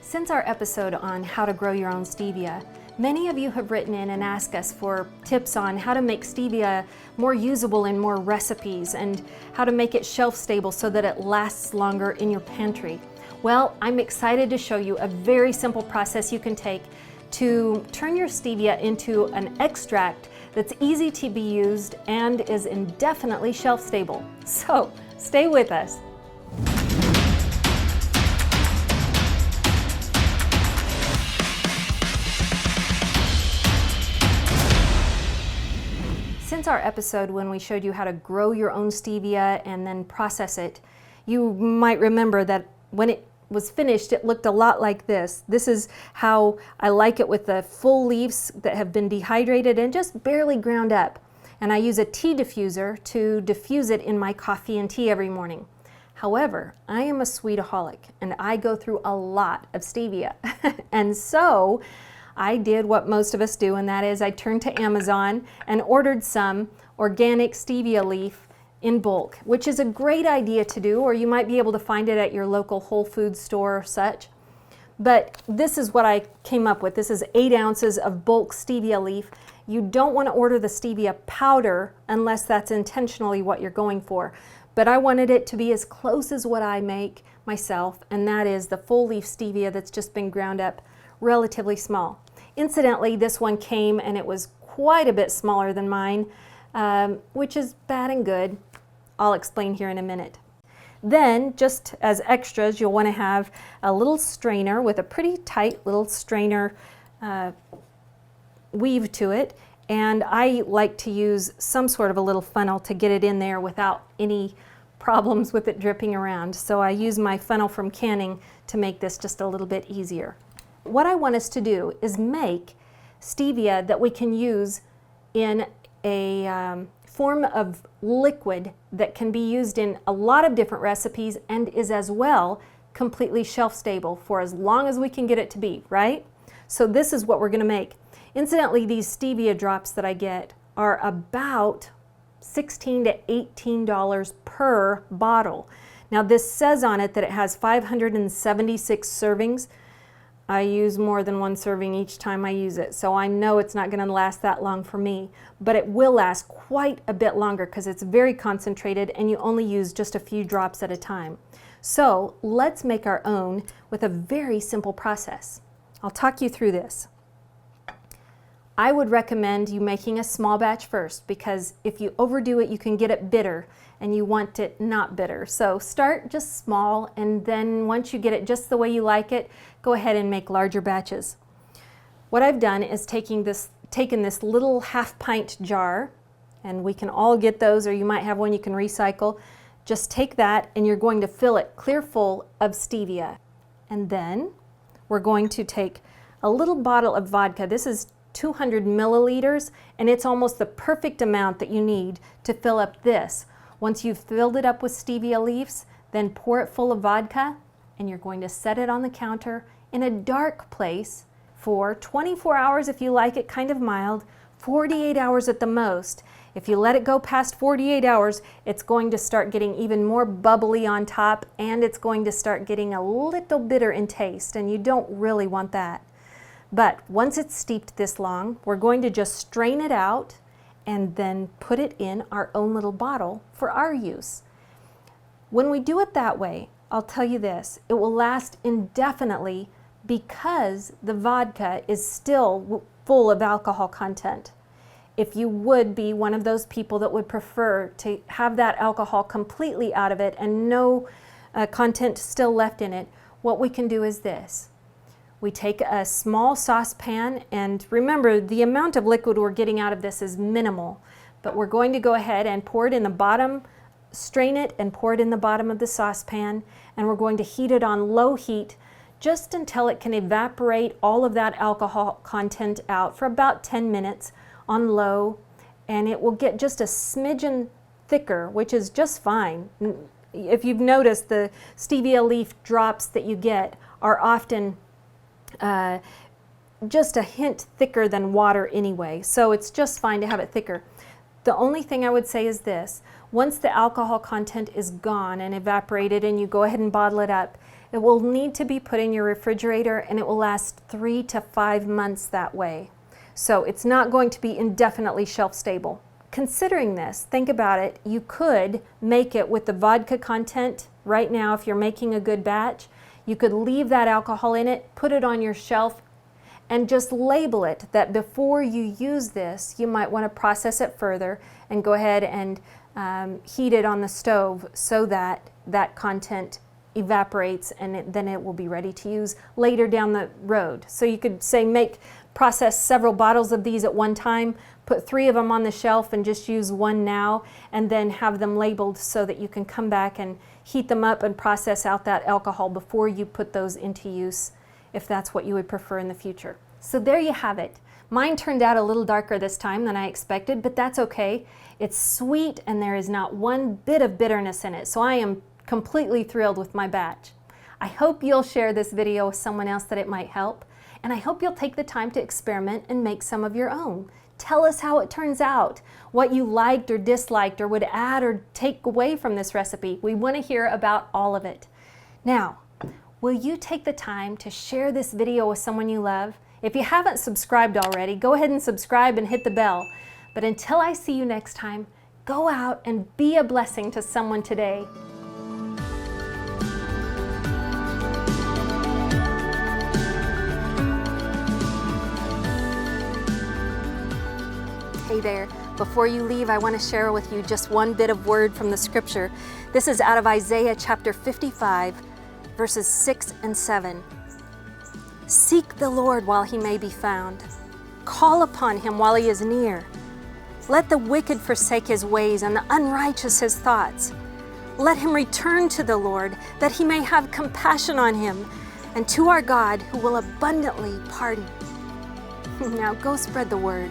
Since our episode on how to grow your own stevia, many of you have written in and asked us for tips on how to make stevia more usable in more recipes and how to make it shelf stable so that it lasts longer in your pantry. Well, I'm excited to show you a very simple process you can take to turn your stevia into an extract that's easy to be used and is indefinitely shelf stable. So stay with us. Since our episode when we showed you how to grow your own stevia and then process it, you might remember that when it was finished, it looked a lot like this. This is how I like it, with the full leaves that have been dehydrated and just barely ground up. And I use a tea diffuser to diffuse it in my coffee and tea every morning. However, I am a sweetaholic and I go through a lot of stevia. And so I did what most of us do, and that is I turned to Amazon and ordered some organic stevia leaf in bulk, which is a great idea to do, or you might be able to find it at your local Whole Foods store or such. But this is what I came up with. This is 8 ounces of bulk stevia leaf. You don't want to order the stevia powder unless that's intentionally what you're going for. But I wanted it to be as close as what I make myself, and that is the full leaf stevia that's just been ground up relatively small. Incidentally, this one came and it was quite a bit smaller than mine, which is bad and good. I'll explain here in a minute. Then, just as extras, you'll want to have a little strainer with a pretty tight little strainer weave to it. And I like to use some sort of a little funnel to get it in there without any problems with it dripping around. So I use my funnel from canning to make this just a little bit easier. What I want us to do is make stevia that we can use in a form of liquid that can be used in a lot of different recipes and is as well completely shelf stable for as long as we can get it to be, right? So this is what we're going to make. Incidentally, these stevia drops that I get are about $16 to $18 per bottle. Now this says on it that it has 576 servings. I use more than one serving each time I use it, so I know it's not going to last that long for me, but it will last quite a bit longer because it's very concentrated and you only use just a few drops at a time. So let's make our own with a very simple process. I'll talk you through this. I would recommend you making a small batch first, because if you overdo it, you can get it bitter and you want it not bitter. So start just small, and then once you get it just the way you like it, go ahead and make larger batches. What I've done is taken this little half-pint jar, and we can all get those, or you might have one you can recycle. Just take that and you're going to fill it clear full of stevia. And then we're going to take a little bottle of vodka. This is 200 milliliters, and it's almost the perfect amount that you need to fill up this. Once you've filled it up with stevia leaves, then pour it full of vodka, and you're going to set it on the counter in a dark place for 24 hours if you like it kind of mild, 48 hours at the most. If you let it go past 48 hours, it's going to start getting even more bubbly on top, and it's going to start getting a little bitter in taste, and you don't really want that. But once it's steeped this long, we're going to just strain it out and then put it in our own little bottle for our use. When we do it that way, I'll tell you this, it will last indefinitely because the vodka is still full of alcohol content. If you would be one of those people that would prefer to have that alcohol completely out of it and no content still left in it, what we can do is this. We take a small saucepan, and remember, the amount of liquid we're getting out of this is minimal, but we're going to go ahead and pour it in the bottom, strain it and pour it in the bottom of the saucepan, and we're going to heat it on low heat just until it can evaporate all of that alcohol content out for about 10 minutes on low, and it will get just a smidgen thicker, which is just fine. If you've noticed, the stevia leaf drops that you get are often just a hint thicker than water anyway, so it's just fine to have it thicker. The only thing I would say is this: once the alcohol content is gone and evaporated and you go ahead and bottle it up, It will need to be put in your refrigerator, and it will last 3 to 5 months that way. So it's not going to be indefinitely shelf stable. Considering this, think about it, you could make it with the vodka content right now if you're making a good batch. You could leave that alcohol in it, put it on your shelf, and just label it that before you use this, you might want to process it further and go ahead and heat it on the stove so that that content evaporates, and then it will be ready to use later down the road. So you could say process several bottles of these at one time, put 3 of them on the shelf and just use one now, and then have them labeled so that you can come back and heat them up and process out that alcohol before you put those into use, if that's what you would prefer in the future. So there you have it. Mine turned out a little darker this time than I expected, but that's okay. It's sweet and there is not one bit of bitterness in it, so I am completely thrilled with my batch. I hope you'll share this video with someone else that it might help, and I hope you'll take the time to experiment and make some of your own. Tell us how it turns out, what you liked or disliked or would add or take away from this recipe. We want to hear about all of it. Now, will you take the time to share this video with someone you love? If you haven't subscribed already, go ahead and subscribe and hit the bell. But until I see you next time, go out and be a blessing to someone today. Hey there, before you leave, I want to share with you just one bit of word from the scripture. This is out of Isaiah chapter 55, verses 6 and 7. Seek the Lord while he may be found. Call upon him while he is near. Let the wicked forsake his ways and the unrighteous his thoughts. Let him return to the Lord, that he may have compassion on him, and to our God, who will abundantly pardon. Now go spread the word.